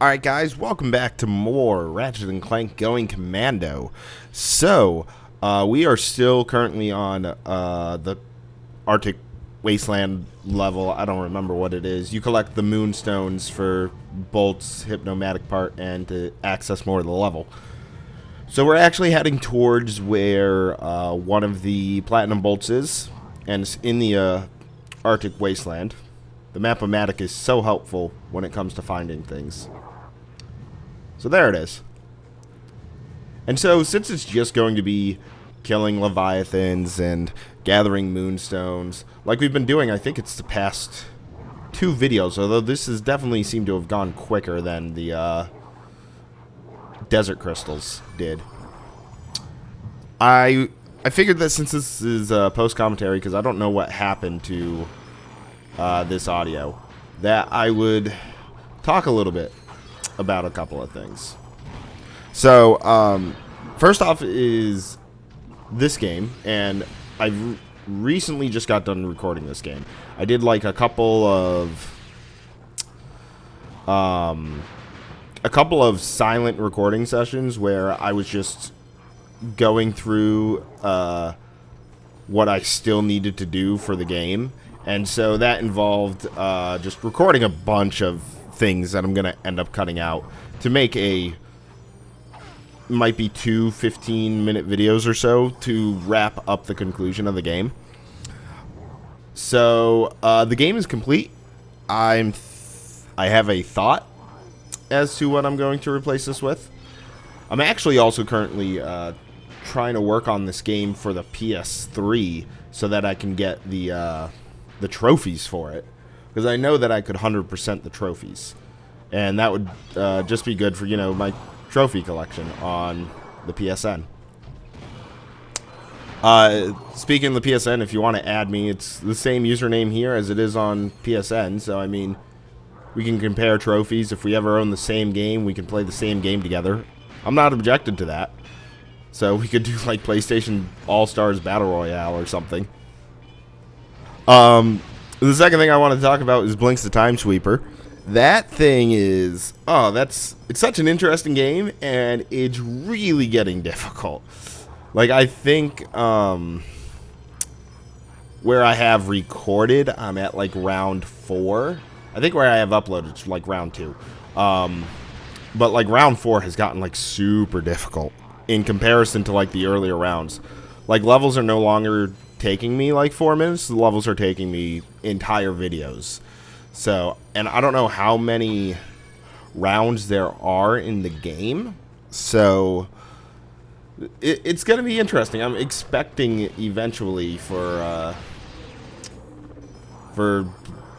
Alright guys, welcome back to more Ratchet Clank going Commando. So, we are still currently on the Arctic Wasteland level. I don't remember what it is. You collect the moonstones for Bolt's hypnomatic part and to access more of the level. So we're actually heading towards where one of the platinum bolts is, and it's in the Arctic Wasteland. The map-o-matic is so helpful when it comes to finding things. So there it is. And so since it's just going to be killing leviathans and gathering moonstones, like we've been doing, I think it's the past 2 videos, although this has definitely seemed to have gone quicker than the desert crystals did. I figured that since this is post-commentary, because I don't know what happened to this audio, that I would talk a little bit about a couple of things. So, first off is this game, and I've recently just got done recording this game. I did like a couple of silent recording sessions where I was just going through what I still needed to do for the game. And so that involved just recording a bunch of things that I'm going to end up cutting out to make might be 2 15-minute videos or so to wrap up the conclusion of the game. So the game is complete. I have a thought as to what I'm going to replace this with. I'm actually also currently trying to work on this game for the PS3 so that I can get the trophies for it, because I know that I could 100% the trophies, and that would just be good for, you know, my trophy collection on the PSN. Speaking of the PSN, if you want to add me, it's the same username here as it is on PSN, so I mean, we can compare trophies. If we ever own the same game, we can play the same game together. I'm not objected to that. So we could do like PlayStation All-Stars Battle Royale or something. The second thing I want to talk about is Blinks the Time Sweeper. That thing is, it's such an interesting game, and it's really getting difficult. Like, I think, where I have recorded, I'm at like round 4. I think where I have uploaded, it's like round 2. But like round 4 has gotten like super difficult in comparison to like the earlier rounds. Like, levels are no longer taking me like 4 minutes. The levels are taking me entire videos. So, and I don't know how many rounds there are in the game. So it's going to be interesting. I'm expecting eventually for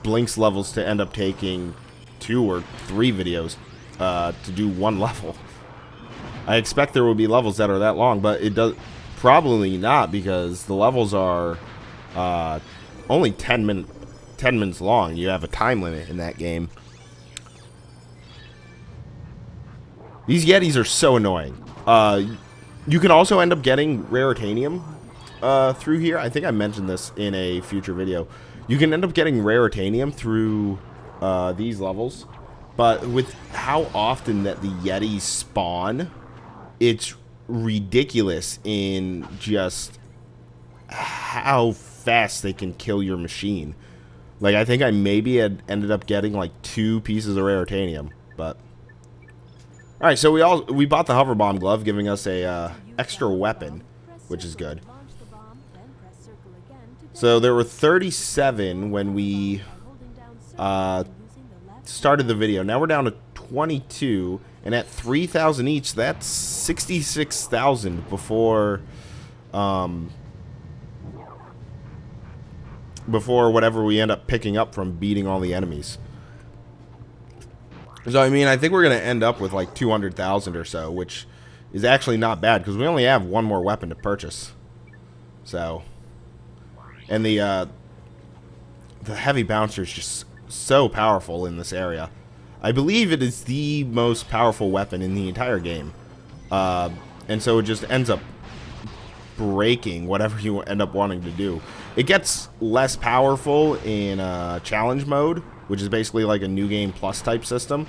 Blink's levels to end up taking 2 or 3 videos to do 1 level. I expect there will be levels that are that long, but it does probably not, because the levels are only 10 minutes long. You have a time limit in that game. These Yetis are so annoying. You can also end up getting raritanium through here. I think I mentioned this in a future video. You can end up getting raritanium through these levels, but with how often that the Yetis spawn, it's ridiculous in just how fast they can kill your machine. Like, I think I maybe had ended up getting like 2 pieces of raritanium, but alright, so we bought the hover bomb glove, giving us a extra weapon, which is good. So there were 37 when we started the video. Now we're down to 22, and at 3,000 each, that's 66,000 before whatever we end up picking up from beating all the enemies. So I mean, I think we're gonna end up with like 200,000 or so, which is actually not bad, because we only have 1 more weapon to purchase. So, and the heavy bouncer is just so powerful in this area. I believe it is the most powerful weapon in the entire game. And so it just ends up breaking whatever you end up wanting to do. It gets less powerful in challenge mode, which is basically like a new game plus type system.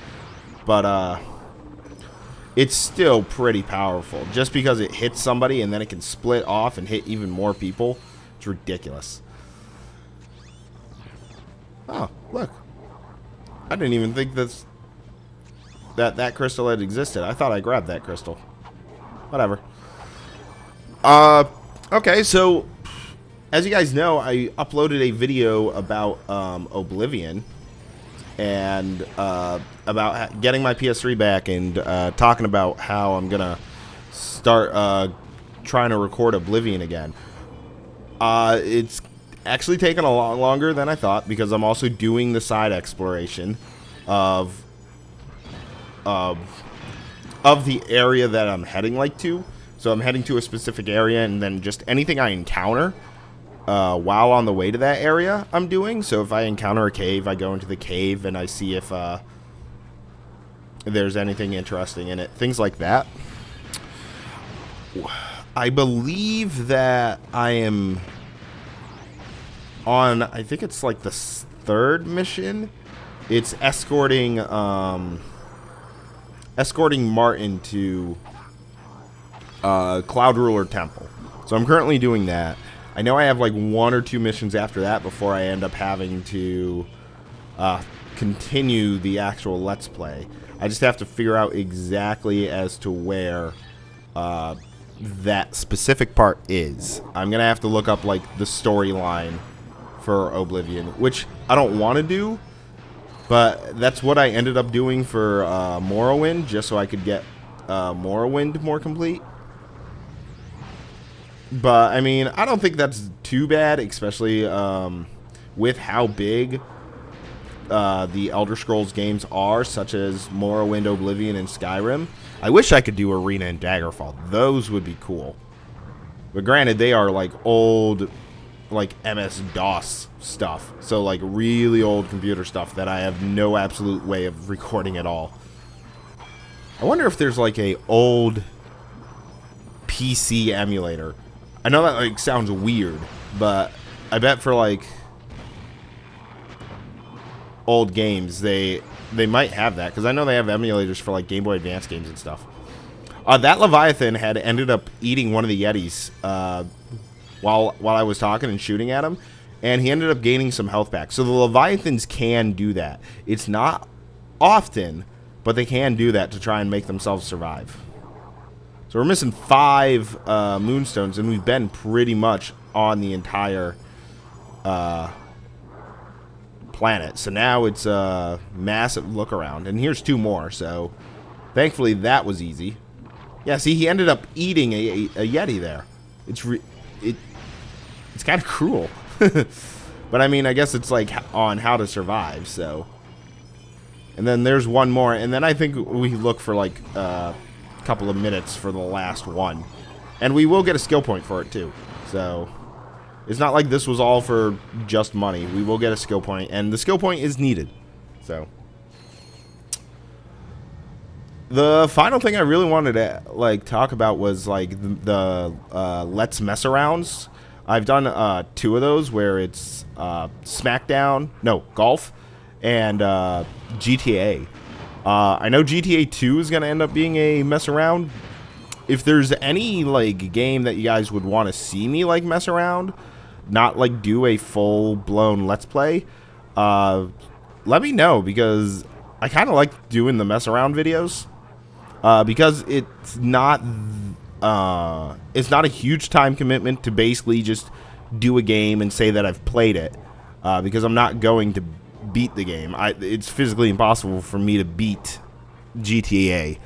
but it's still pretty powerful. Just because it hits somebody and then it can split off and hit even more people, it's ridiculous. Oh, look. I didn't even think that crystal had existed. I thought I grabbed that crystal. Whatever. Okay, so as you guys know, I uploaded a video about Oblivion and about getting my PS3 back and talking about how I'm gonna start trying to record Oblivion again. It's actually taken a lot longer than I thought because I'm also doing the side exploration of the area that I'm heading to. So I'm heading to a specific area, and then just anything I encounter while on the way to that area I'm doing. So if I encounter a cave, I go into the cave and I see if there's anything interesting in it. Things like that. I believe that I am on, I think it's like the third mission. It's escorting Martin to Cloud Ruler Temple. So I'm currently doing that. I know I have like 1 or 2 missions after that before I end up having to continue the actual Let's Play. I just have to figure out exactly as to where that specific part is. I'm gonna have to look up like the storyline for Oblivion, which I don't want to do, but that's what I ended up doing for Morrowind, just so I could get Morrowind more complete. But I mean, I don't think that's too bad, especially with how big the Elder Scrolls games are, such as Morrowind, Oblivion, and Skyrim. I wish I could do Arena and Daggerfall. Those would be cool. But granted, they are like old, like MS-DOS stuff. So like really old computer stuff that I have no absolute way of recording at all. I wonder if there's like a old PC emulator. I know that like sounds weird, but I bet for like old games they might have that, because I know they have emulators for like Game Boy Advance games and stuff. That Leviathan had ended up eating one of the Yetis while I was talking and shooting at him, and he ended up gaining some health back. So the Leviathans can do that. It's not often, but they can do that to try and make themselves survive. So we're missing 5 moonstones, and we've been pretty much on the entire planet. So now it's a massive look around, and here's 2 more. So thankfully that was easy. Yeah, see, he ended up eating a Yeti there. It's kind of cruel. But I mean, I guess it's like on how to survive. So, and then there's 1 more, and then I think we look for like couple of minutes for the last one, and we will get a skill point for it too. So it's not like this was all for just money. We will get a skill point, and the skill point is needed. So the final thing I really wanted to like talk about was like the Let's Mess Arounds. I've done 2 of those where it's Golf and GTA. I know GTA 2 is going to end up being a mess around. If there's any like game that you guys would want to see me like mess around, not like do a full-blown Let's Play, let me know, because I kind of like doing the mess around videos, because it's not a huge time commitment to basically just do a game and say that I've played it, because I'm not going to beat the game. It's physically impossible for me to beat GTA.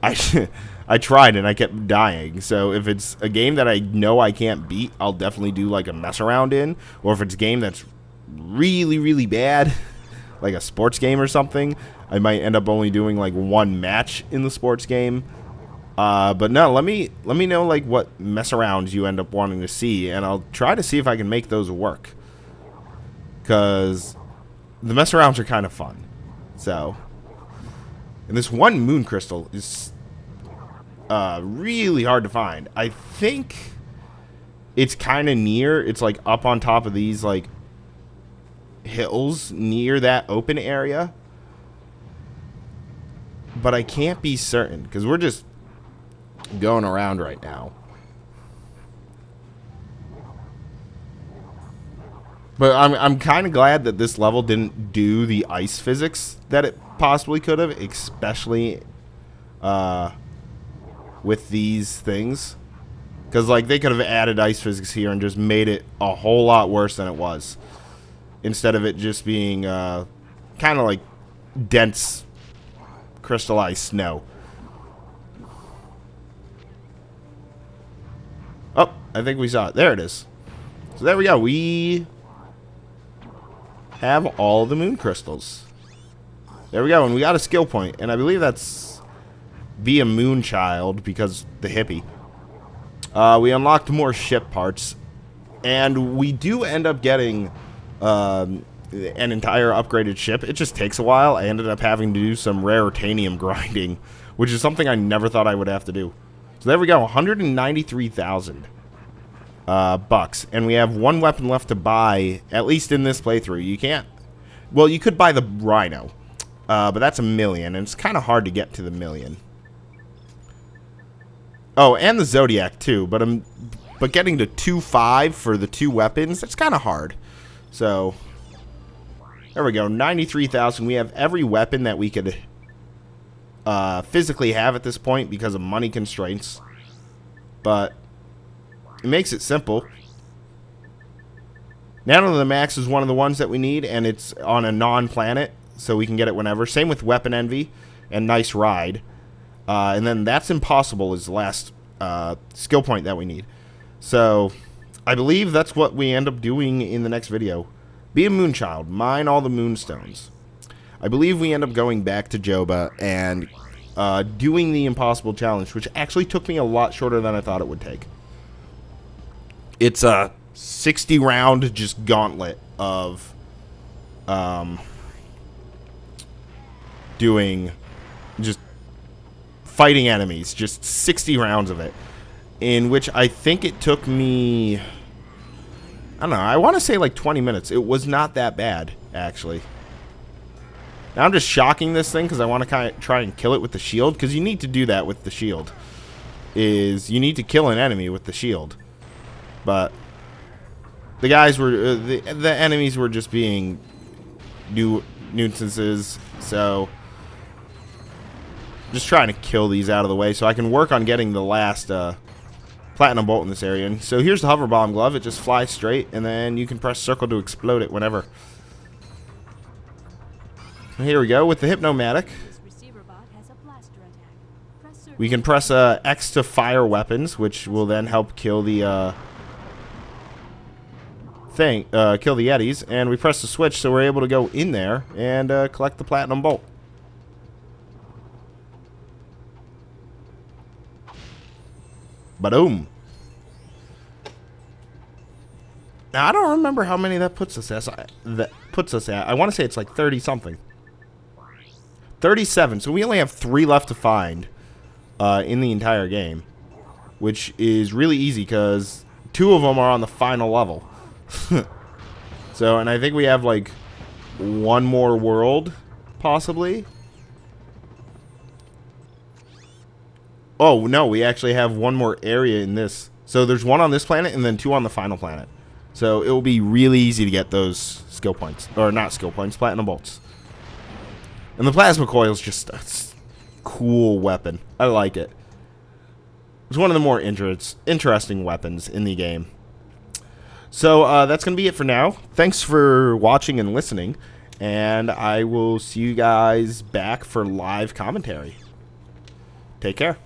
I tried and I kept dying. So if it's a game that I know I can't beat, I'll definitely do like a mess around in. Or if it's a game that's really, really bad, like a sports game or something, I might end up only doing like 1 match in the sports game. But no, let me know like what mess arounds you end up wanting to see, and I'll try to see if I can make those work, because the mess arounds are kind of fun. So, and this 1 moon crystal is really hard to find. I think it's kind of near. It's like up on top of these like hills near that open area. but I can't be certain because we're just going around right now. But I'm kind of glad that this level didn't do the ice physics that it possibly could have, especially with these things. Because, like, they could have added ice physics here and just made it a whole lot worse than it was. Instead of it just being kind of like dense crystallized snow. Oh, I think we saw it. There it is. So there we go. We have all the moon crystals. There we go. And we got a skill point. And I believe that's via Moonchild because the hippie. We unlocked more ship parts. And we do end up getting an entire upgraded ship. It just takes a while. I ended up having to do some rare titanium grinding, which is something I never thought I would have to do. So there we go, 193,000 bucks, and we have one weapon left to buy. At least in this playthrough, you can't. Well, you could buy the Rhino, but that's $1 million, and it's kind of hard to get to the $1 million. Oh, and the Zodiac too, but getting to 2.5 for the 2 weapons, that's kind of hard. So there we go, 93,000. We have every weapon that we could physically have at this point because of money constraints, but it makes it simple. Nano to the Max is one of the ones that we need, and it's on a non-planet, so we can get it whenever. Same with Weapon Envy and Nice Ride, and then That's Impossible is the last skill point that we need. So I believe that's what we end up doing in the next video. Be a Moonchild, mine all the moonstones. I believe we end up going back to Joba and doing the impossible challenge, which actually took me a lot shorter than I thought it would take. It's a 60-round just gauntlet of doing just fighting enemies, just 60 rounds of it, in which I think it took me, I don't know, I want to say like 20 minutes. It was not that bad, actually. Now I'm just shocking this thing because I want to kind of try and kill it with the shield, because you need to do that with the shield. Is you need to kill an enemy with the shield. But the guys were, the enemies were just being nuisances, so just trying to kill these out of the way so I can work on getting the last platinum bolt in this area. And so here's the hover bomb glove. It just flies straight, and then you can press circle to explode it whenever. Here we go with the Hypnomatic. We can press X to fire weapons, which will then help kill the kill the Yetis. And we press the switch, so we're able to go in there and collect the platinum bolt. Ba-doom. Now I don't remember how many that puts us at. I want to say it's like 30 something. 37. So we only have 3 left to find in the entire game, which is really easy because 2 of them are on the final level. So, and I think we have like 1 more world, possibly. Oh no, we actually have 1 more area in this. So there's 1 on this planet and then 2 on the final planet. So it will be really easy to get those skill points, or not skill points, platinum bolts. And the plasma coil is just a cool weapon. I like it. It's one of the more interesting weapons in the game. So that's going to be it for now. Thanks for watching and listening, and I will see you guys back for live commentary. Take care.